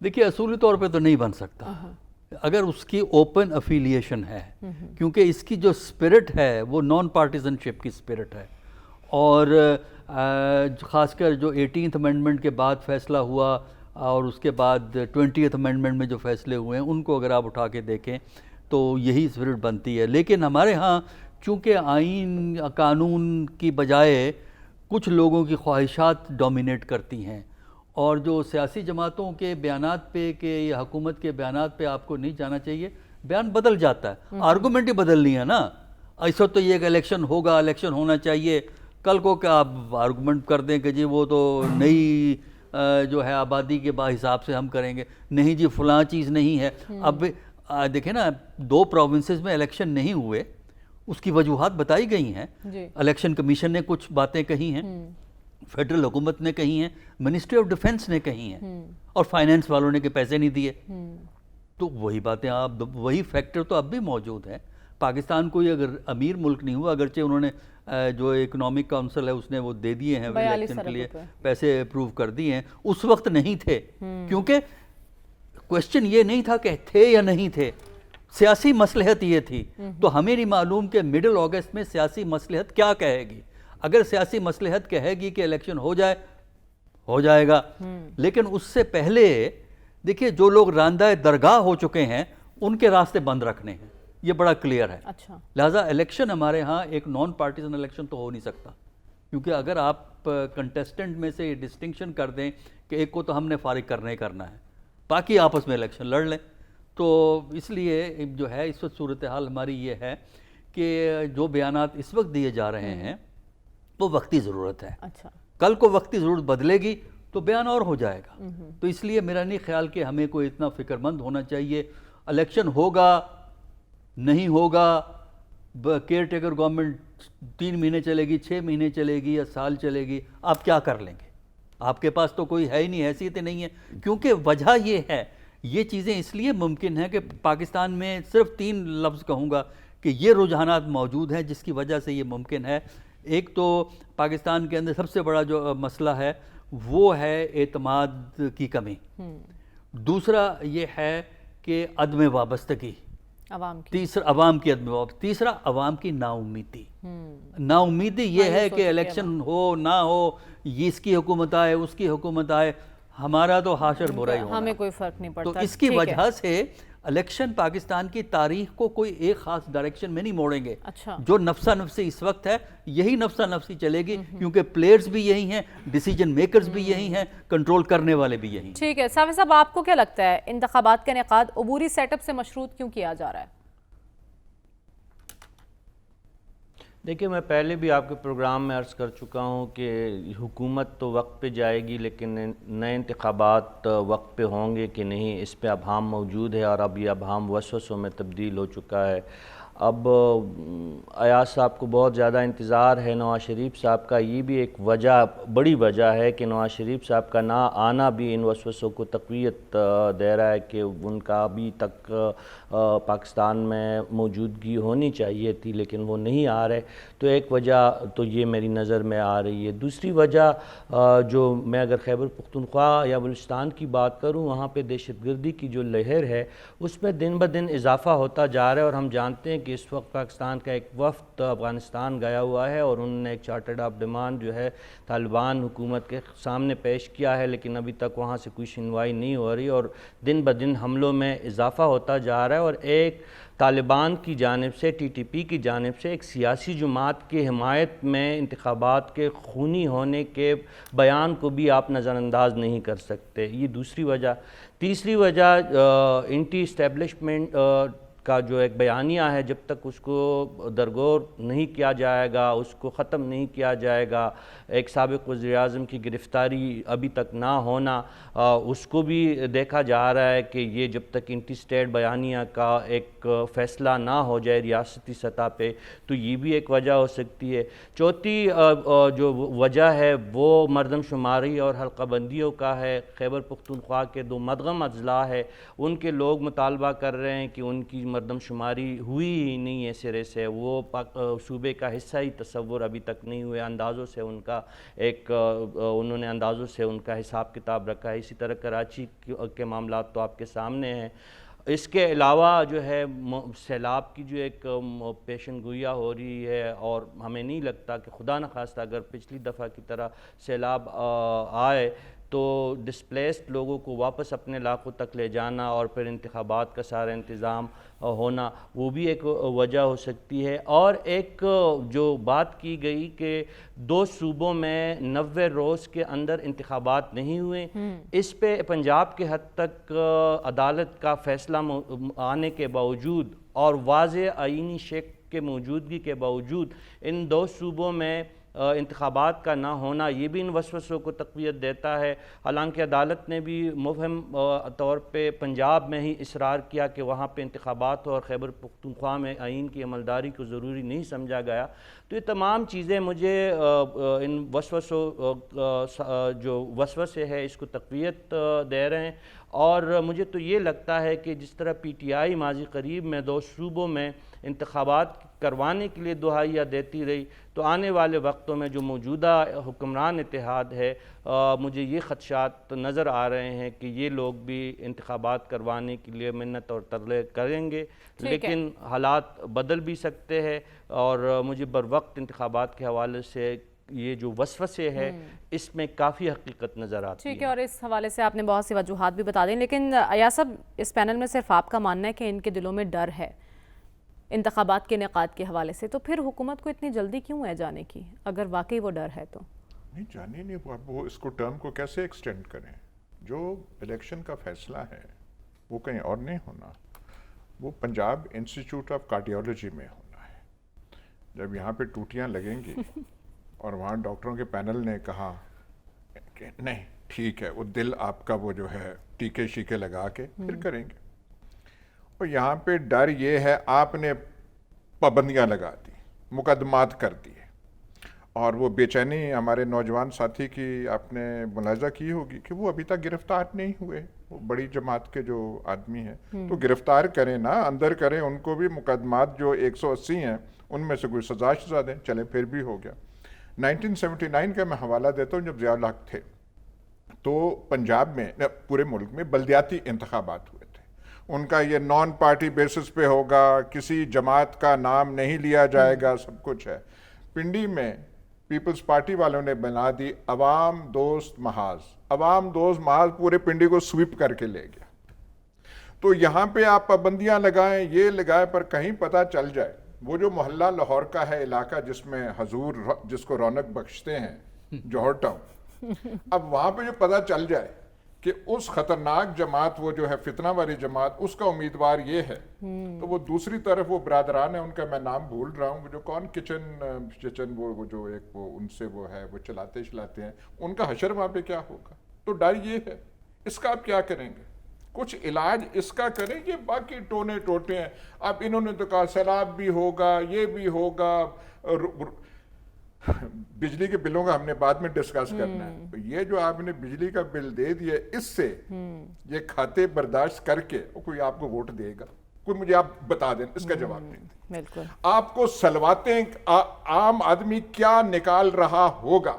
دیکھیے اصولی طور پہ تو نہیں بن سکتا اگر اس کی اوپن افیلیشن ہے، کیونکہ اس کی جو اسپرٹ ہے وہ نان پارٹیزن شپ کی اسپرٹ ہے، اور خاص کر جو 18th امینڈمنٹ کے بعد فیصلہ ہوا اور اس کے بعد 20th امینڈمنٹ میں جو فیصلے ہوئے ہیں ان کو اگر آپ اٹھا کے دیکھیں تو یہی اسپرٹ بنتی ہے. لیکن ہمارے ہاں چونکہ آئین قانون کی بجائے کچھ لوگوں کی خواہشات ڈومینیٹ کرتی ہیں، اور جو سیاسی جماعتوں کے بیانات پہ کہ یہ حکومت کے بیانات پہ آپ کو نہیں جانا چاہیے، بیان بدل جاتا ہے، آرگومنٹ ہی بدلنی ہے نا. اس وقت تو یہ کہ الیکشن ہوگا، الیکشن ہونا چاہیے، کل کو کیا آپ آرگومنٹ کر دیں کہ جی وہ تو نئی جو ہے آبادی کے حساب سے ہم کریں گے، نہیں جی فلاں چیز نہیں ہے. اب دیکھیں نا 2 پروونسز میں الیکشن نہیں ہوئے، اس کی وجوہات بتائی گئی ہیں. الیکشن کمیشن نے کچھ باتیں کہی ہیں، فیڈرل حکومت نے کہی ہیں، منسٹری آف ڈیفنس نے کہی ہیں، اور فائنینس والوں نے کہ پیسے نہیں دیے. تو وہی باتیں آپ، وہی فیکٹر تو اب بھی موجود ہیں. پاکستان کوئی اگر امیر ملک نہیں ہوا، اگرچہ انہوں نے جو اکنامک کونسل ہے اس نے وہ دے دیے ہیں الیکشن کے لیے، پیسے اپروو کر دیے ہیں، اس وقت نہیں تھے. کیونکہ کوشچن یہ نہیں تھا کہ تھے یا نہیں تھے، سیاسی مصلحت یہ تھی. تو ہمیں نہیں معلوم کہ مڈل اگست میں سیاسی مصلحت کیا کہے گی. اگر سیاسی مصلحت کہے گی کہ الیکشن ہو جائے، ہو جائے گا. لیکن اس سے پہلے دیکھیے جو لوگ راندہ درگاہ ہو چکے ہیں ان کے راستے بند رکھنے ہیں، یہ بڑا کلیئر ہے. لہٰذا الیکشن ہمارے ہاں ایک نان پارٹیزن الیکشن تو ہو نہیں سکتا، کیونکہ اگر آپ کنٹیسٹنٹ میں سے ڈسٹنکشن کر دیں کہ ایک کو تو ہم نے فارغ کرنا ہی کرنا ہے، باقی آپس میں الیکشن لڑ لیں. تو اس لیے جو ہے اس وقت صورتحال ہماری یہ ہے کہ جو بیانات اس وقت دیے جا رہے ہیں وہ وقتی ضرورت ہے. کل کو وقتی ضرورت بدلے گی تو بیان اور ہو جائے گا. تو اس لیے میرا نہیں خیال کہ ہمیں کوئی اتنا فکر مند ہونا چاہیے. الیکشن ہوگا نہیں ہوگا، کیئر ٹیکر گورنمنٹ 3 مہینے چلے گی، 6 مہینے چلے گی یا سال چلے گی، آپ کیا کر لیں گے؟ آپ کے پاس تو کوئی ہے ہی نہیں، حیثیت ہی نہیں ہے. کیونکہ وجہ یہ ہے، یہ چیزیں اس لیے ممکن ہیں کہ پاکستان میں صرف 3 لفظ کہوں گا کہ یہ رجحانات موجود ہیں جس کی وجہ سے یہ ممکن ہے. ایک تو پاکستان کے اندر سب سے بڑا جو مسئلہ ہے وہ ہے اعتماد کی کمی. دوسرا یہ ہے کہ عدم وابستگی، عوام کی عدم وابستگی. تیسرا عوام کی نا امیدی. نا امیدی یہ ہے کہ الیکشن ہو نہ ہو، یہ اس کی حکومت آئے اس کی حکومت آئے، ہمارا تو حاشر برا ہی ہونا، ہمیں کوئی فرق نہیں پڑتا. تو اس کی وجہ سے الیکشن پاکستان کی تاریخ کو کوئی ایک خاص ڈائریکشن میں نہیں موڑیں گے. جو نفسا نفسی اس وقت ہے یہی نفسا نفسی چلے گی، کیونکہ پلیئرز بھی یہی ہیں، ڈیسیجن میکرز بھی یہی ہیں، کنٹرول کرنے والے بھی یہی ہیں. ٹھیک ہے صافی صاحب، آپ کو کیا لگتا ہے انتخابات کا انعقاد عبوری سیٹ اپ سے مشروط کیوں کیا جا رہا ہے؟ دیکھیں میں پہلے بھی آپ کے پروگرام میں عرض کر چکا ہوں کہ حکومت تو وقت پہ جائے گی، لیکن نئے انتخابات وقت پہ ہوں گے کہ نہیں اس پہ ابہام موجود ہے، اور اب یہ ابہام وسوسوں میں تبدیل ہو چکا ہے. اب ایاز صاحب کو بہت زیادہ انتظار ہے نواز شریف صاحب کا. یہ بھی ایک وجہ، بڑی وجہ ہے کہ نواز شریف صاحب کا نہ آنا بھی ان وسوسوں کو تقویت دے رہا ہے کہ ان کا ابھی تک پاکستان میں موجودگی ہونی چاہیے تھی لیکن وہ نہیں آ رہے. تو ایک وجہ تو یہ میری نظر میں آ رہی ہے. دوسری وجہ جو میں اگر خیبر پختونخوا یا بلوچستان کی بات کروں، وہاں پہ دہشت گردی کی جو لہر ہے اس میں دن بدن اضافہ ہوتا جا رہا ہے. اور ہم جانتے ہیں کہ اس وقت پاکستان کا ایک وفد افغانستان گیا ہوا ہے اور انہوں نے ایک چارٹرڈ آف ڈیمانڈ جو ہے طالبان حکومت کے سامنے پیش کیا ہے، لیکن ابھی تک وہاں سے کوئی سنوائی نہیں ہو رہی اور دن بدن حملوں میں اضافہ ہوتا جا رہا ہے. اور ایک طالبان کی جانب سے، ٹی ٹی پی کی جانب سے ایک سیاسی جماعت کی حمایت میں انتخابات کے خونی ہونے کے بیان کو بھی آپ نظر انداز نہیں کر سکتے. یہ دوسری وجہ. تیسری وجہ اینٹی اسٹیبلشمنٹ کا جو ایک بیانیہ ہے، جب تک اس کو درگور نہیں کیا جائے گا، اس کو ختم نہیں کیا جائے گا، ایک سابق وزیر اعظم کی گرفتاری ابھی تک نہ ہونا، اس کو بھی دیکھا جا رہا ہے کہ یہ جب تک اینٹی اسٹیٹ بیانیہ کا ایک فیصلہ نہ ہو جائے ریاستی سطح پہ، تو یہ بھی ایک وجہ ہو سکتی ہے. چوتھی جو وجہ ہے وہ مردم شماری اور حلقہ بندیوں کا ہے. خیبر پختونخوا کے 2 مدغم اضلاع ہے، ان کے لوگ مطالبہ کر رہے ہیں کہ ان کی مردم شماری ہوئی ہی نہیں ہے سرے سے، وہ صوبے کا حصہ ہی تصور ابھی تک نہیں ہوئے، اندازوں سے ان کا انہوں نے اندازوں سے ان کا حساب کتاب رکھا ہے۔ اسی طرح کراچی کے معاملات تو آپ کے سامنے ہیں۔ اس کے علاوہ جو ہے سیلاب کی جو ایک پیشن گوئیاں ہو رہی ہے، اور ہمیں نہیں لگتا کہ خدا نخواستہ اگر پچھلی دفعہ کی طرح سیلاب آئے تو ڈسپلیسڈ لوگوں کو واپس اپنے علاقوں تک لے جانا اور پھر انتخابات کا سارا انتظام ہونا، وہ بھی ایک وجہ ہو سکتی ہے۔ اور ایک جو بات کی گئی کہ 2 صوبوں میں 90 روز کے اندر انتخابات نہیں ہوئے، اس پہ پنجاب کے حد تک عدالت کا فیصلہ آنے کے باوجود اور واضح آئینی شک کے موجودگی کے باوجود ان 2 صوبوں میں انتخابات کا نہ ہونا، یہ بھی ان وسوسوں کو تقویت دیتا ہے۔ حالانکہ عدالت نے بھی مبہم طور پہ پنجاب میں ہی اصرار کیا کہ وہاں پہ انتخابات ہو، اور خیبر پختونخوا میں آئین کی عملداری کو ضروری نہیں سمجھا گیا۔ تو یہ تمام چیزیں مجھے ان جو وسوسے ہے اس کو تقویت دے رہے ہیں، اور مجھے تو یہ لگتا ہے کہ جس طرح پی ٹی آئی ماضی قریب میں 2 صوبوں میں انتخابات کروانے کے لیے دہائیاں دیتی رہی، تو آنے والے وقتوں میں جو موجودہ حکمران اتحاد ہے، مجھے یہ خدشات نظر آ رہے ہیں کہ یہ لوگ بھی انتخابات کروانے کے لیے منت اور ترلے کریں گے، لیکن حالات بدل بھی سکتے ہیں، اور مجھے بر وقت انتخابات کے حوالے سے یہ جو وسوسے ہے اس میں کافی حقیقت نظر آتی ہے۔ ٹھیک ہے، اور اس حوالے سے آپ نے بہت سی وجوہات بھی بتا دیں، لیکن ایاز صاحب اس پینل میں صرف آپ کا ماننا ہے کہ ان کے دلوں میں ڈر ہے انتخابات کے انعقاد کے حوالے سے، تو پھر حکومت کو اتنی جلدی کیوں ہے جانے کی اگر واقعی وہ ڈر ہے تو؟ نہیں جانے نہیں، وہ اس کو ٹرم کو کیسے ایکسٹینڈ کریں؟ جو الیکشن کا فیصلہ ہے وہ کہیں اور نہیں ہونا، وہ پنجاب انسٹیٹیوٹ آف کارڈیالوجی میں ہونا ہے۔ جب یہاں پہ ٹوٹیاں لگیں گی اور وہاں ڈاکٹروں کے پینل نے کہا کہ نہیں ٹھیک ہے، وہ دل آپ کا وہ جو ہے ٹیکے شیکے لگا کے پھر کریں گے، اور یہاں پہ ڈر یہ ہے آپ نے پابندیاں لگا دی، مقدمات کر دیے، اور وہ بے چینی ہمارے نوجوان ساتھی کی آپ نے ملاحظہ کی ہوگی کہ وہ ابھی تک گرفتار نہیں ہوئے، وہ بڑی جماعت کے جو آدمی ہیں تو گرفتار کریں نا، اندر کریں، ان کو بھی مقدمات جو 180 ہیں ان میں سے کوئی سزا دیں، چلے پھر بھی ہو گیا۔ 1979 کا میں حوالہ دیتا ہوں، جب ضیاء الحق تھے تو پنجاب میں پورے ملک میں بلدیاتی انتخابات ہوئے تھے، ان کا یہ نان پارٹی بیسس پہ ہوگا، کسی جماعت کا نام نہیں لیا جائے گا، سب کچھ ہے۔ پنڈی میں پیپلز پارٹی والوں نے بنا دی عوام دوست محاذ، عوام دوست محاذ پورے پنڈی کو سویپ کر کے لے گیا۔ تو یہاں پہ آپ پابندیاں لگائیں، یہ لگائیں، پر کہیں پتہ چل جائے، وہ جو محلہ لاہور کا ہے علاقہ جس میں حضور جس کو رونق بخشتے ہیں، جوہر ٹاؤن، اب وہاں پہ جو پتہ چل جائے کہ اس خطرناک جماعت وہ جو ہے فتنہ والی جماعت، اس کا امیدوار یہ ہے، تو وہ دوسری طرف وہ برادران ہیں، ان کا میں نام بھول رہا ہوں، وہ جو کون کچن وہ جو ایک وہ ان سے وہ ہے وہ چلاتے ہیں، ان کا حشر وہاں پہ کیا ہوگا؟ تو ڈر یہ ہے، اس کا آپ کیا کریں گے؟ کچھ علاج اس کا کریں، یہ باقی ٹونے ٹوٹے ہیں۔ اب انہوں نے تو کہا سیلاب بھی ہوگا، یہ بھی ہوگا، بجلی کے بلوں کا ہم نے بعد میں ڈسکس کرنا ہے۔ یہ جو آپ نے بجلی کا بل دے دیا، اس سے یہ کھاتے برداشت کر کے کوئی آپ کو ووٹ دے گا؟ کوئی مجھے آپ بتا دیں، اس کا جواب دیں۔ بالکل آپ کو سلواتیں عام آدمی کیا نکال رہا ہوگا؟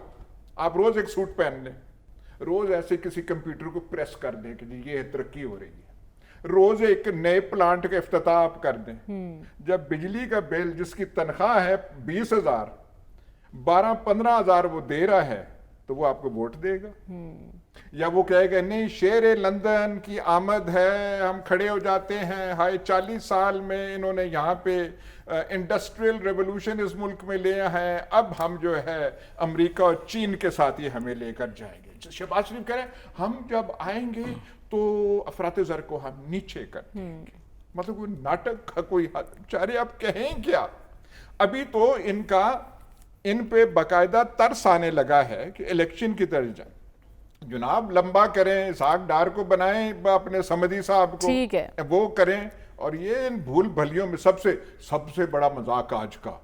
آپ روز ایک سوٹ پہن لیں، روز ایسے کسی کمپیوٹر کو پریس کر دیں کہ یہ ترقی ہو رہی ہے، روز ایک نئے پلانٹ کا افتتاح آپ کر دیں۔ جب بجلی کا بل جس کی تنخواہ ہے 20,000، 12-15,000 وہ دے رہا ہے، تو وہ آپ کو ووٹ دے گا؟ یا وہ کہے گا نہیں شیر لندن کی آمد ہے، ہم کھڑے ہو جاتے ہیں، ہائے 40 سال میں انہوں نے یہاں پہ انڈسٹریل ریولوشن اس ملک میں لیا ہے، اب ہم جو ہے امریکہ اور چین کے ساتھ یہ ہمیں لے کر جائیں گے۔ شہباز شریف کہہ رہے ہیں ہم جب آئیں گے تو افراط زر کو ہم نیچے کر دیں گے، مطلب کوئی ناٹک کا کوئی حد، چارے آپ کہیں کیا؟ ابھی تو ان پہ باقاعدہ ترس آنے لگا ہے کہ الیکشن کی طرح جائیں، جناب لمبا کریں، اسحاق ڈار کو بنائیں اپنے سمدی صاحب کو، ٹھیک ہے، وہ کریں، اور یہ ان بھول بھلیوں میں سب سے بڑا مذاق آج کا،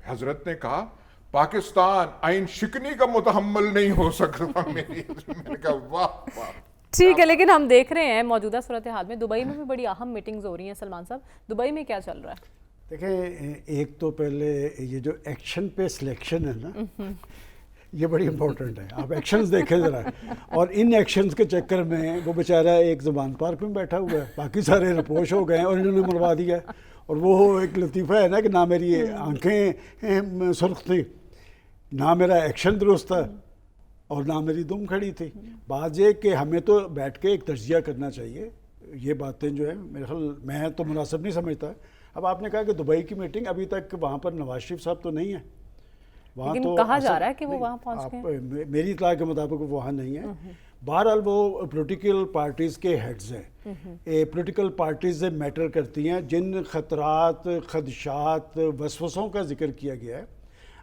حضرت نے کہا پاکستان آئین شکنی کا متحمل نہیں ہو سکتا، میں نے کہا واہ واہ، ٹھیک ہے، لیکن ہم دیکھ رہے ہیں موجودہ صورتحال میں دبئی میں بھی بڑی اہم میٹنگز ہو رہی ہیں. سلمان صاحب، دبئی میں کیا چل رہا ہے؟ دیکھیں، ایک تو پہلے یہ جو ایکشن پہ سلیکشن ہے نا، یہ بڑی امپورٹنٹ ہے. آپ ایکشنز دیکھیں ذرا، اور ان ایکشنز کے چکر میں وہ بیچارہ ایک زبان پارک میں بیٹھا ہوا ہے، باقی سارے رپوش ہو گئے ہیں اور انہوں نے مروا دیا. اور وہ ایک لطیفہ ہے نا کہ نہ میری آنکھیں سرخ تھی، نہ میرا ایکشن درست تھا، اور نہ میری دم کھڑی تھی. بات یہ کہ ہمیں تو بیٹھ کے ایک تجزیہ کرنا چاہیے. یہ باتیں جو ہیں میرے خیال میں تو مناسب نہیں سمجھتا. اب آپ نے کہا کہ دبئی کی میٹنگ، ابھی تک وہاں پر نواز شریف صاحب تو نہیں ہیں. لیکن کہا جا رہا ہے کہ وہ وہاں پہنچ گئے. میری اطلاع کے مطابق وہ وہاں نہیں ہے. بہرحال وہ پولیٹیکل پارٹیز کے ہیڈز ہیں. پولیٹیکل پارٹیز میٹر کرتی ہیں. جن خطرات، خدشات، وسوسوں کا ذکر کیا گیا ہے،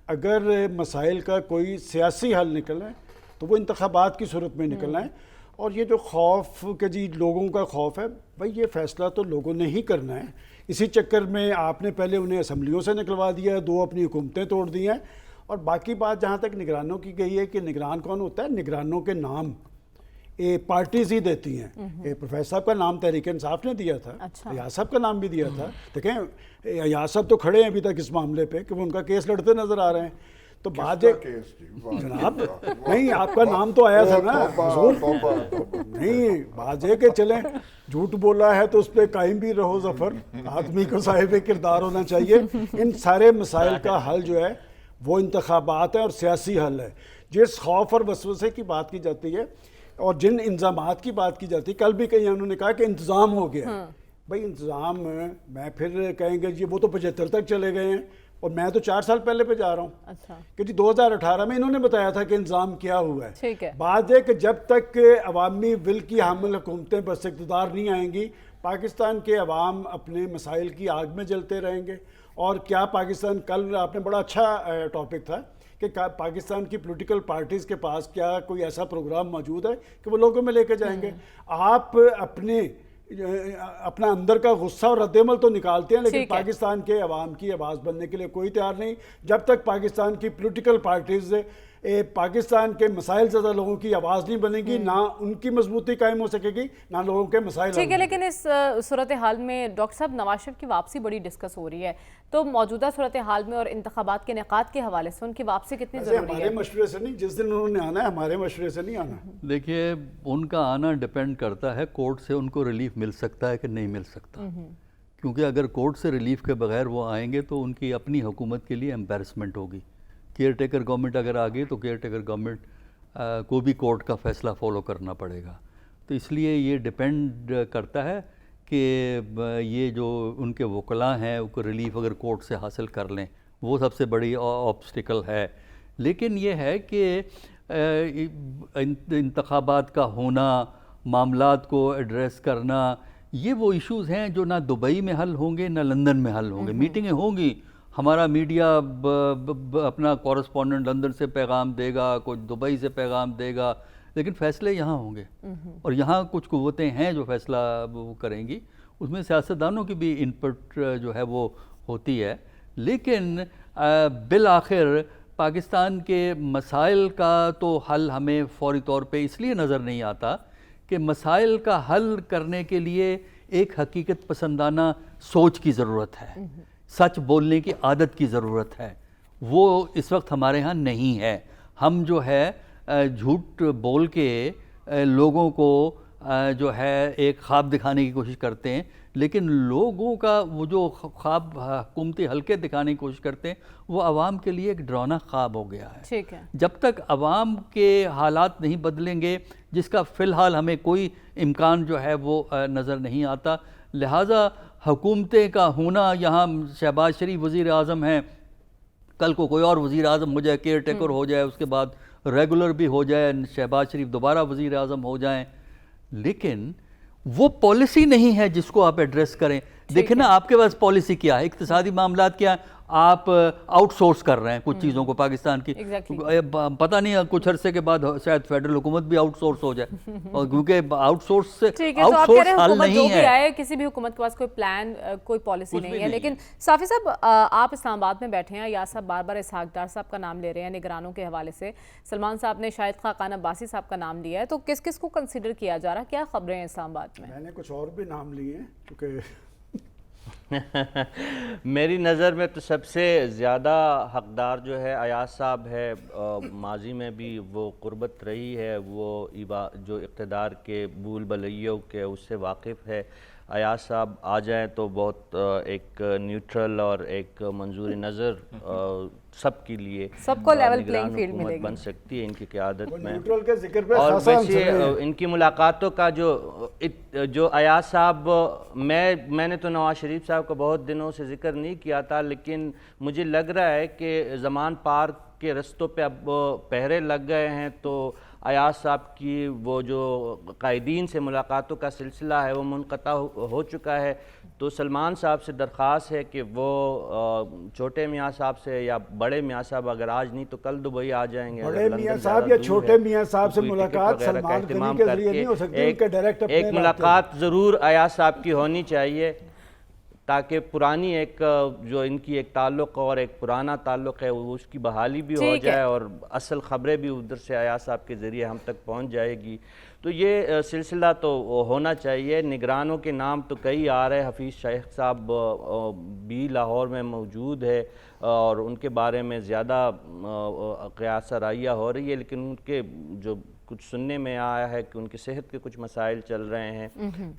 اگر مسائل کا کوئی سیاسی حل نکلنا ہے تو وہ انتخابات کی صورت میں نکلنا ہے. اور یہ جو خوف کہ جی لوگوں کا خوف ہے، بھائی یہ فیصلہ تو لوگوں نے ہی کرنا ہے. اسی چکر میں آپ نے پہلے انہیں اسمبلیوں سے نکلوا دیا، 2 اپنی حکومتیں توڑ دی ہیں. اور باقی بات جہاں تک نگرانوں کی گئی ہے کہ نگران کون ہوتا ہے، نگرانوں کے نام پارٹیز ہی دیتی ہیں. پروفیسر صاحب کا نام تحریک انصاف نے دیا تھا، ایاز صاحب کا نام بھی دیا تھا. دیکھیں ایاز صاحب تو کھڑے ہیں ابھی تک اس معاملے پہ کہ وہ ان کا کیس لڑتے نظر آ رہے ہیں. تو بات جناب نہیں، آپ کا نام تو آیا تھا نا حضور. نہیں، بات یہ کہ چلیں جھوٹ بولا ہے تو اس پہ قائم بھی رہو ظفر. آدمی کو صاحب کردار ہونا چاہیے. ان سارے مسائل کا حل جو ہے وہ انتخابات ہیں اور سیاسی حل ہے. جس خوف اور وسوسے کی بات کی جاتی ہے اور جن انتظامات کی بات کی جاتی ہے، کل بھی کہیں انہوں نے کہا کہ انتظام ہو گیا. بھائی انتظام میں پھر کہیں گے جی وہ تو 75 تک چلے گئے ہیں اور میں تو 4 سال پہلے پہ جا رہا ہوں کہ جی 2018 میں انہوں نے بتایا تھا کہ انتظام کیا ہوا ہے. بات ہے کہ جب تک عوامی ول کی حامل حکومتیں بس اقتدار نہیں آئیں گی، پاکستان کے عوام اپنے مسائل کی آگ میں جلتے رہیں گے. اور کیا پاکستان، کل آپ نے بڑا اچھا ٹاپک تھا کہ پاکستان کی پولیٹیکل پارٹیز کے پاس کیا کوئی ایسا پروگرام موجود ہے کہ وہ لوگوں میں لے کے جائیں گے. آپ اپنا اندر کا غصہ اور رد عمل تو نکالتے ہیں، لیکن پاکستان کے عوام کی آواز بننے کے لیے کوئی تیار نہیں. جب تک پاکستان کی پولیٹیکل پارٹیز پاکستان کے مسائل زیادہ لوگوں کی آواز نہیں بنے گی، نہ ان کی مضبوطی قائم ہو سکے گی، نہ لوگوں کے مسائل. ٹھیک ہے، لیکن اس صورتحال میں ڈاکٹر صاحب نواز شریف کی واپسی بڑی ڈسکس ہو رہی ہے، تو موجودہ صورتحال میں اور انتخابات کے انعقاد کے حوالے سے ان کی واپسی کتنی ضروری ہے؟ ہمارے مشورے سے نہیں، جس دن انہوں نے آنا ہے ہمارے مشورے سے نہیں آنا. دیکھیے ان کا آنا ڈیپینڈ کرتا ہے کورٹ سے ان کو ریلیف مل سکتا ہے کہ نہیں مل سکتا. کیونکہ اگر کورٹ سے ریلیف کے بغیر وہ آئیں گے تو ان کی اپنی حکومت کے لیے امبیرسمنٹ ہوگی. کیئر ٹیکر گورنمنٹ اگر آ گئی تو کیئر ٹیکر گورنمنٹ کو بھی کورٹ کا فیصلہ فالو کرنا پڑے گا. تو اس لیے یہ ڈیپینڈ کرتا ہے کہ یہ جو ان کے وکلاء ہیں وہ ریلیف اگر کورٹ سے حاصل کر لیں، وہ سب سے بڑی آبسٹیکل ہے. لیکن یہ ہے کہ انتخابات کا ہونا، معاملات کو ایڈریس کرنا، یہ وہ ایشوز ہیں جو نہ دبئی میں حل ہوں گے نہ لندن میں حل ہوں گے. میٹنگیں ہوں گی، ہمارا میڈیا اپنا کورسپونڈنٹ لندن سے پیغام دے گا، کوئی دبئی سے پیغام دے گا، لیکن فیصلے یہاں ہوں گے. اور یہاں کچھ قوتیں ہیں جو فیصلہ وہ کریں گی، اس میں سیاستدانوں کی بھی انپٹ جو ہے وہ ہوتی ہے. لیکن بالآخر پاکستان کے مسائل کا تو حل ہمیں فوری طور پہ اس لیے نظر نہیں آتا کہ مسائل کا حل کرنے کے لیے ایک حقیقت پسندانہ سوچ کی ضرورت ہے، سچ بولنے کی عادت کی ضرورت ہے. وہ اس وقت ہمارے ہاں نہیں ہے. ہم جو ہے جھوٹ بول کے لوگوں کو جو ہے ایک خواب دکھانے کی کوشش کرتے ہیں، لیکن لوگوں کا وہ جو خواب حکومتی حلقے دکھانے کی کوشش کرتے ہیں وہ عوام کے لیے ایک ڈراؤنا خواب ہو گیا ہے. ٹھیک ہے، جب تک عوام کے حالات نہیں بدلیں گے، جس کا فی الحال ہمیں کوئی امکان جو ہے وہ نظر نہیں آتا، لہٰذا حکومتیں کا ہونا، یہاں شہباز شریف وزیر اعظم ہیں، کل کو کوئی اور وزیر اعظم ہو جائے، کیئر ٹیکر ہو جائے، اس کے بعد ریگولر بھی ہو جائے، شہباز شریف دوبارہ وزیر اعظم ہو جائیں، لیکن وہ پالیسی نہیں ہے جس کو آپ ایڈریس کریں. دیکھیں نا آپ کے پاس پالیسی کیا ہے، اقتصادی معاملات کیا ہے، آپ آؤٹ سورس کر رہے ہیں کچھ چیزوں کو پاکستان کی. پتہ نہیں کچھ عرصے کے بعد شاید فیڈرل حکومت بھی آؤٹ سورس ہو جائے, اور کیونکہ آؤٹ سورس سے آؤٹ سورس حل نہیں ہے. کسی بھی حکومت کے پاس کوئی پلان, کوئی پالیسی نہیں ہے. لیکن صافی صاحب, آپ اسلام آباد میں بیٹھے ہیں, یا صاحب بار بار اسحاق ڈار صاحب کا نام لے رہے ہیں نگرانوں کے حوالے سے, سلمان صاحب نے شاہد خاقان عباسی صاحب کا نام لیا ہے, تو کس کس کو کنسیڈر کیا جا رہا ہے, کیا خبریں ہیں اسلام آباد میں؟ میں نے کچھ اور بھی نام لیے ہیں کیونکہ میری نظر میں تو سب سے زیادہ حقدار جو ہے ایاز صاحب ہے. ماضی میں بھی وہ قربت رہی ہے, وہ جو اقتدار کے بھول بھلیوں کے اس سے واقف ہے. ایاز صاحب آ جائیں تو بہت ایک نیوٹرل اور ایک منظور نظر سب کے لیے سب کو لیول پلینگ فیلڈ ملے گی, بن سکتی ہے ان کی قیادت میں. اور ویسے ان کی ملاقاتوں کا جو ایاز صاحب, میں نے تو نواز شریف صاحب کا بہت دنوں سے ذکر نہیں کیا تھا, لیکن مجھے لگ رہا ہے کہ زمان پارک کے رستوں پہ اب پہرے لگ گئے ہیں, تو ایاز صاحب کی وہ جو قائدین سے ملاقاتوں کا سلسلہ ہے وہ منقطع ہو چکا ہے. تو سلمان صاحب سے درخواست ہے کہ وہ چھوٹے میاں صاحب سے, یا بڑے میاں صاحب اگر آج نہیں تو کل دبئی آ جائیں گے. بڑے میاں صاحب یا چھوٹے میاں صاحب سے ملاقات سلمان غنی کے ذریعے نہیں ہو سکتی, ان کے ڈائریکٹ اپنے ایک ملاقات ضرور ایاز صاحب کی ہونی چاہیے, تاکہ پرانی ایک جو ان کی ایک تعلق اور ایک پرانا تعلق ہے وہ اس کی بحالی بھی ہو جائے, اور اصل خبریں بھی ادھر سے ایاز صاحب کے ذریعے ہم تک پہنچ جائے گی. تو یہ سلسلہ تو ہونا چاہیے. نگرانوں کے نام تو کئی آ رہے, حفیظ شیخ صاحب بھی لاہور میں موجود ہے اور ان کے بارے میں زیادہ قیاس رائیہ ہو رہی ہے, لیکن ان کے جو کچھ سننے میں آیا ہے کہ ان کی صحت کے کچھ مسائل چل رہے ہیں.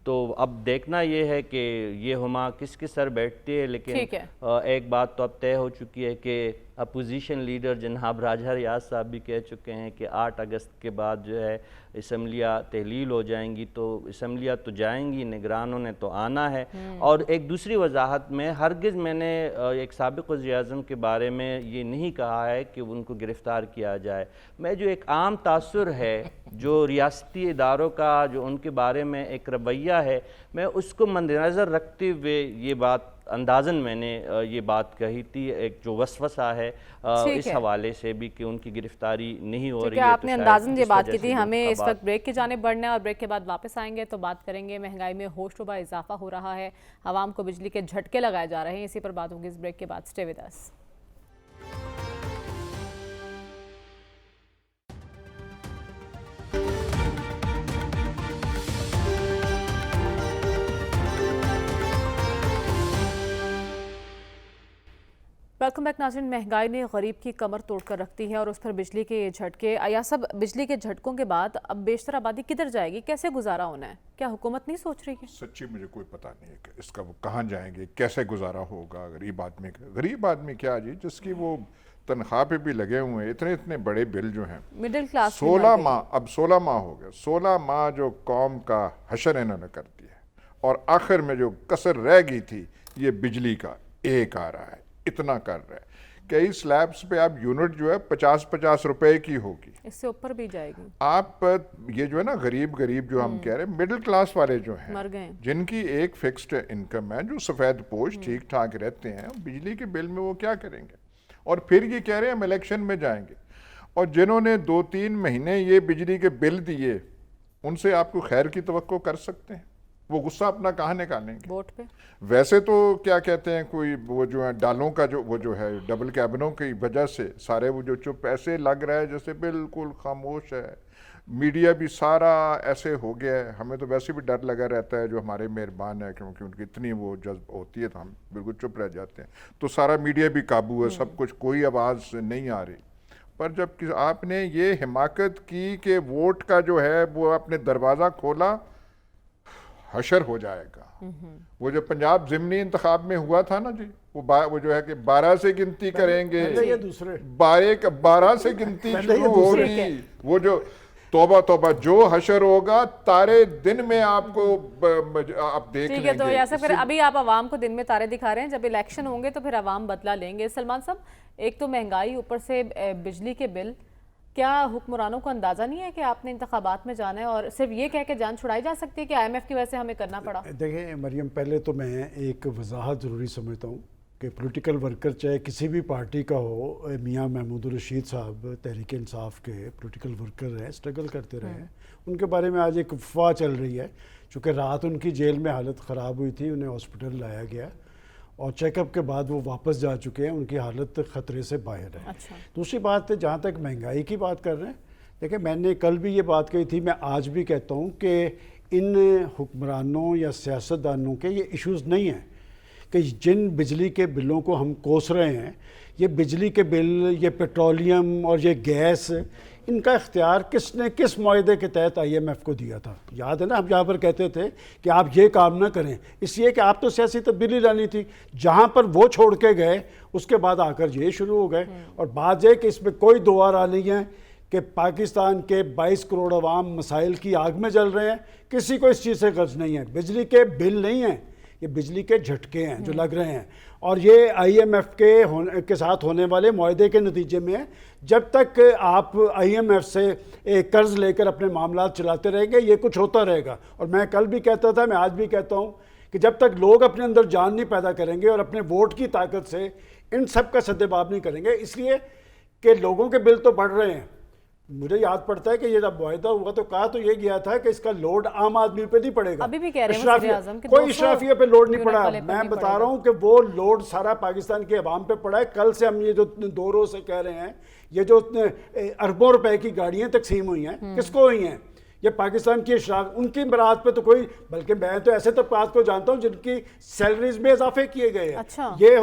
تو اب دیکھنا یہ ہے کہ یہ ہما کس کے سر بیٹھتی ہے, لیکن ایک بات تو اب طے ہو چکی ہے کہ اپوزیشن لیڈر جناب راجہ ریاض صاحب بھی کہہ چکے ہیں کہ 8 اگست کے بعد جو ہے اسمبلیاں تحلیل ہو جائیں گی, تو اسمبلیاں تو جائیں گی, نگرانوں نے تو آنا ہے. اور ایک دوسری وضاحت میں, ہرگز میں نے ایک سابق وزیر اعظم کے بارے میں یہ نہیں کہا ہے کہ ان کو گرفتار کیا جائے. میں جو ایک عام تاثر ہے جو ریاستی اداروں کا جو ان کے بارے میں ایک رویہ ہے, میں اس کو مد نظر رکھتے ہوئے یہ بات اندازاً میں نے یہ بات کہی تھی, ایک جو وسوسہ ہے اس حوالے سے بھی کہ ان کی گرفتاری نہیں ہو رہی ہے. آپ نے اندازاً یہ بات کی تھی. ہمیں اس وقت بریک کی جانب بڑھنا ہے, اور بریک کے بعد واپس آئیں گے تو بات کریں گے مہنگائی میں ہوش ربا اضافہ ہو رہا ہے, عوام کو بجلی کے جھٹکے لگائے جا رہے ہیں, اسی پر بات ہوگی اس بریک کے بعد. Stay with us. Welcome back ناظرین. مہنگائی نے غریب کی کمر توڑ کر رکھ دی ہے, اور اس پر بجلی کے جھٹکے. ایاز صاحب, بجلی کے جھٹکوں کے بعد اب بیشتر آبادی کدھر جائے گی, کیسے گزارا ہونا ہے, کیا حکومت نہیں سوچ رہی ہے؟ سچی مجھے کوئی پتہ نہیں ہے کہ اس کا وہ کہاں جائیں گے, کیسے گزارا ہوگا. غریب آدمی کیا جی, جس کی وہ تنخواہ پہ بھی لگے ہوئے ہیں, اتنے بڑے بل جو ہیں, مڈل کلاس 16 ماہ, اب 16 ماہ ہو گئے. 16 ماہ جو قوم کا حشر انہوں نے کر دیا, اور آخر میں جو کسر رہ گئی تھی یہ بجلی کا ایک آ رہا ہے, اتنا کر رہا ہے. کئی سلیبس پہ اب یونٹ جو ہے 50 روپے کی ہوگی, اس سے اوپر بھی جائے گی. آپ یہ جو ہے نا غریب جو ہم کہہ رہے ہیں, مڈل کلاس والے جو ہیں, مر گئے, جن کی ایک فکسڈ انکم ہے, جو سفید پوش ٹھیک ٹھاک رہتے ہیں, بجلی کے بل میں وہ کیا کریں گے. اور پھر یہ کہہ رہے ہیں ہم الیکشن میں جائیں گے, اور جنہوں نے 2-3 مہینے یہ بجلی کے بل دیے, ان سے آپ کو خیر کی توقع کر سکتے ہیں؟ وہ غصہ اپنا کہاں نکالیں گے ووٹ پہ؟ ویسے تو کیا کہتے ہیں, کوئی وہ جو ہے ڈالوں کا وہ جو ہے ڈبل کیبنوں کی وجہ سے سارے وہ جو چپ ایسے لگ رہا ہے جیسے بالکل خاموش ہے. میڈیا بھی سارا ایسے ہو گیا ہے. ہمیں تو ویسے بھی ڈر لگا رہتا ہے جو ہمارے مہربان ہے, کیونکہ ان کی اتنی وہ جذب ہوتی ہے تو ہم بالکل چپ رہ جاتے ہیں. تو سارا میڈیا بھی قابو ہے, سب کچھ, کوئی آواز نہیں آ رہی. پر جب آپ نے یہ حماقت کی کہ ووٹ کا جو ہے وہ اپنے دروازہ کھولا, حشر ہو جائے گا. وہ جو پنجاب ضمنی انتخاب میں ہوا تھا نا جی, وہ جو ہے کہ 12 سے گنتی کریں گے, 12 سے گنتی شروع ہوگی, وہ جو توبہ جو حشر ہوگا تارے دن میں آپ کو آپ دیکھ لیں گے. ٹھیک ہے, تو ایسا پھر ابھی آپ عوام کو دن میں تارے دکھا رہے ہیں, جب الیکشن ہوں گے تو پھر عوام بدلا لیں گے. سلمان صاحب, ایک تو مہنگائی, اوپر سے بجلی کے بل, کیا حکمرانوں کو اندازہ نہیں ہے کہ آپ نے انتخابات میں جانا ہے اور صرف یہ کہہ کے جان چھڑائی جا سکتی ہے کہ IMF کی وجہ سے ہمیں کرنا پڑا؟ دیکھیں مریم, پہلے تو میں ایک وضاحت ضروری سمجھتا ہوں کہ پولیٹیکل ورکر چاہے کسی بھی پارٹی کا ہو، میاں محمود الرشید صاحب تحریک انصاف کے پولیٹیکل ورکر ہیں، اسٹرگل کرتے رہے ہیں، ان کے بارے میں آج ایک افواہ چل رہی ہے، چونکہ رات ان کی جیل میں حالت خراب ہوئی تھی، انہیں ہاسپٹل لایا گیا اور چیک اپ کے بعد وہ واپس جا چکے ہیں، ان کی حالت خطرے سے باہر ہے۔ دوسری بات ہے، جہاں تک مہنگائی کی بات کر رہے ہیں، دیکھیں میں نے کل بھی یہ بات کہی تھی، میں آج بھی کہتا ہوں کہ ان حکمرانوں یا سیاستدانوں کے یہ ایشوز نہیں ہیں کہ جن بجلی کے بلوں کو ہم کوس رہے ہیں، یہ بجلی کے بل، یہ پیٹرولیم اور یہ گیس، ان کا اختیار کس نے کس معاہدے کے تحت آئی ایم ایف کو دیا تھا؟ یاد ہے نا، ہم یہاں پر کہتے تھے کہ آپ یہ کام نہ کریں، اس لیے کہ آپ تو سیاسی تبدیلی لانی تھی، جہاں پر وہ چھوڑ کے گئے اس کے بعد آ کر یہ شروع ہو گئے۔ اور بات یہ کہ اس میں کوئی دو رائے نہیں ہے کہ پاکستان کے 22 کروڑ عوام مسائل کی آگ میں جل رہے ہیں، کسی کو اس چیز سے غرض نہیں ہے، بجلی کے بل نہیں ہیں، یہ بجلی کے جھٹکے ہیں جو لگ رہے ہیں، اور یہ آئی ایم ایف کے ساتھ ہونے والے معاہدے کے نتیجے میں ہے۔ جب تک آپ آئی ایم ایف سے قرض لے کر اپنے معاملات چلاتے رہیں گے، یہ کچھ ہوتا رہے گا۔ اور میں کل بھی کہتا تھا، میں آج بھی کہتا ہوں کہ جب تک لوگ اپنے اندر جان نہیں پیدا کریں گے اور اپنے ووٹ کی طاقت سے ان سب کا سدباب نہیں کریں گے، اس لیے کہ لوگوں کے بل تو بڑھ رہے ہیں۔ مجھے یاد پڑتا ہے کہ یہ جب معاہدہ ہوا تو کہا تو یہ گیا تھا کہ اس کا لوڈ عام آدمی پہ نہیں پڑے گا، ابھی بھی کہہ رہے ہیں وزیر اعظم کہ کوئی اشرافیہ پہ لوڈ نہیں پڑا۔ والے پہ میں نہیں بتا پڑے رہا ہوں کہ وہ لوڈ سارا پاکستان کے عوام پہ پڑا ہے۔ کل سے ہم یہ جو 2 روز سے کہہ رہے ہیں، یہ جو اربوں روپے کی گاڑیاں تقسیم ہوئی ہیں، کس کو ہوئی ہیں؟ یہ پاکستان کی اشراف، ان کی برات پہ تو کوئی، بلکہ میں تو ایسے طبقات کو جانتا ہوں جن کی سیلریز میں اضافے کیے گئے ہیں۔ یہ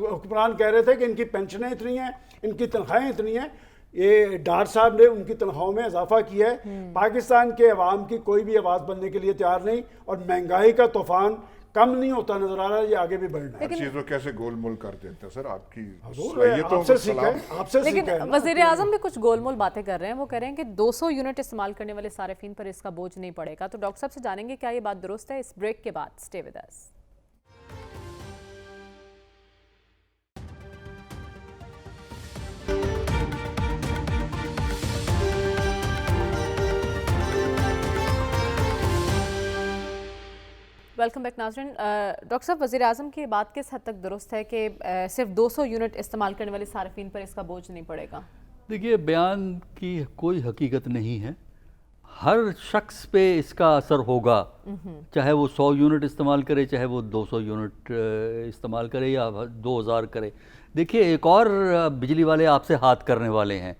حکمران کہہ رہے تھے کہ ان کی پینشنیں اتنی ہیں، ان کی تنخواہیں اتنی ہیں، یہ ڈار صاحب نے ان کی تنخواہوں میں اضافہ کیا ہے۔ پاکستان کے عوام کی کوئی بھی آواز بننے کے لیے تیار نہیں، اور مہنگائی کا طوفان کم نہیں ہوتا نظر آ رہا ہے، یہ آگے بھی بڑھنا ہے۔ چیزوں کیسے گول مول کر دیتے ہیں سر، آپ کی آپ سے سیکھیں۔ لیکن وزیر اعظم بھی کچھ گول مول باتیں کر رہے ہیں، وہ کہہ رہے ہیں کہ 200 یونٹ استعمال کرنے والے صارفین پر اس کا بوجھ نہیں پڑے گا۔ تو ڈاکٹر صاحب سے جانیں گے کیا یہ بات درست ہے؟ اس بریک کے بعد stay with us. Welcome back ناظرین۔ ڈاکٹر صاحب، وزیر اعظم کی بات کس حد تک درست ہے کہ صرف 200 یونٹ استعمال کرنے والے صارفین پر اس کا بوجھ نہیں پڑے گا؟ دیکھیے، بیان کی کوئی حقیقت نہیں ہے، ہر شخص پہ اس کا اثر ہوگا، چاہے وہ 100 یونٹ استعمال کرے، چاہے وہ 200 یونٹ استعمال کرے یا 2000 کرے۔ دیکھیے، ایک اور بجلی والے آپ سے ہاتھ کرنے والے ہیں۔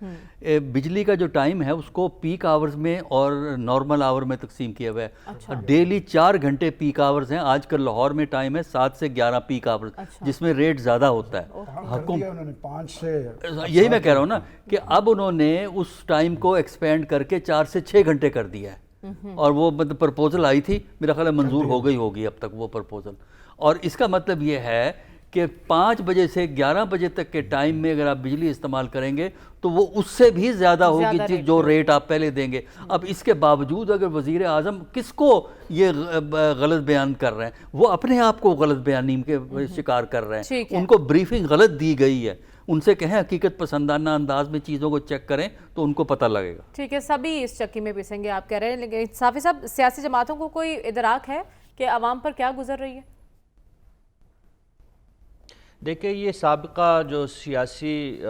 بجلی کا جو ٹائم ہے اس کو پیک آورز میں اور نارمل آور میں تقسیم کیا ہوا ہے۔ ڈیلی 4 گھنٹے پیک آورز ہیں۔ آج کل لاہور میں ٹائم ہے 7 سے 11 پیک آورز، جس میں ریٹ زیادہ ہوتا ہے۔ یہی میں کہہ رہا ہوں نا کہ اب انہوں نے اس ٹائم کو ایکسپینڈ کر کے 4 سے 6 گھنٹے کر دیا ہے، اور وہ پرپوزل آئی تھی، میرا خیال ہے منظور ہو گئی ہوگی اب تک وہ پرپوزل۔ اور اس کا مطلب یہ ہے کہ 5 بجے سے 11 بجے تک کے ٹائم میں اگر آپ بجلی استعمال کریں گے تو وہ اس سے بھی زیادہ ہوگی جو ریٹ آپ پہلے دیں گے۔ اب اس کے باوجود اگر وزیر اعظم کس کو یہ غلط بیان کر رہے ہیں، وہ اپنے آپ کو غلط بیانی کے شکار کر رہے ہیں، ان کو بریفنگ غلط دی گئی ہے۔ ان سے کہیں حقیقت پسندانہ انداز میں چیزوں کو چیک کریں تو ان کو پتہ لگے گا۔ ٹھیک ہے، سبھی اس چکی میں پیسیں گے آپ کہہ رہے ہیں، لیکن صافی صاحب، سیاسی جماعتوں کو کوئی ادراک ہے کہ عوام پر کیا گزر رہی ہے؟ دیکھیں، یہ سابقہ جو سیاسی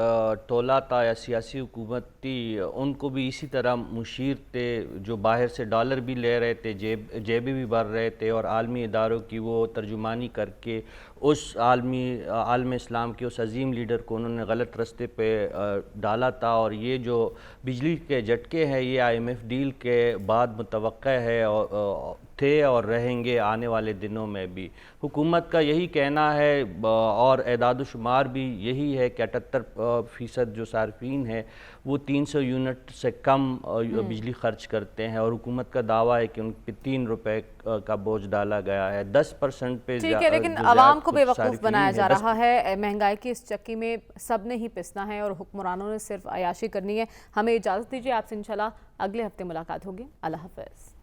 ٹولہ تھا یا سیاسی حکومت تھی، ان کو بھی اسی طرح مشیر تھے جو باہر سے ڈالر بھی لے رہے تھے، جیبیں بھی بھر رہے تھے، اور عالمی اداروں کی وہ ترجمانی کر کے اس عالم اسلام کے اس عظیم لیڈر کو انہوں نے غلط رستے پہ ڈالا تھا۔ اور یہ جو بجلی کے جھٹکے ہیں، یہ آئی ایم ایف ڈیل کے بعد متوقع ہے تھے اور رہیں گے آنے والے دنوں میں بھی۔ حکومت کا یہی کہنا ہے اور اعداد و شمار بھی یہی ہے کہ 78% جو صارفین ہیں وہ 300 یونٹ سے کم بجلی خرچ کرتے ہیں، اور حکومت کا دعویٰ ہے کہ ان پہ 3 روپے کا بوجھ ڈالا گیا ہے۔ 10% پہ ٹھیک ہے، لیکن عوام کو بے وقوف بنایا جا رہا ہے۔ مہنگائی کی اس چکی میں سب نے ہی پسنا ہے اور حکمرانوں نے صرف عیاشی کرنی ہے۔ ہمیں اجازت دیجیے، آپ سے انشاءاللہ اگلے ہفتے ملاقات ہوگی۔ اللہ حافظ۔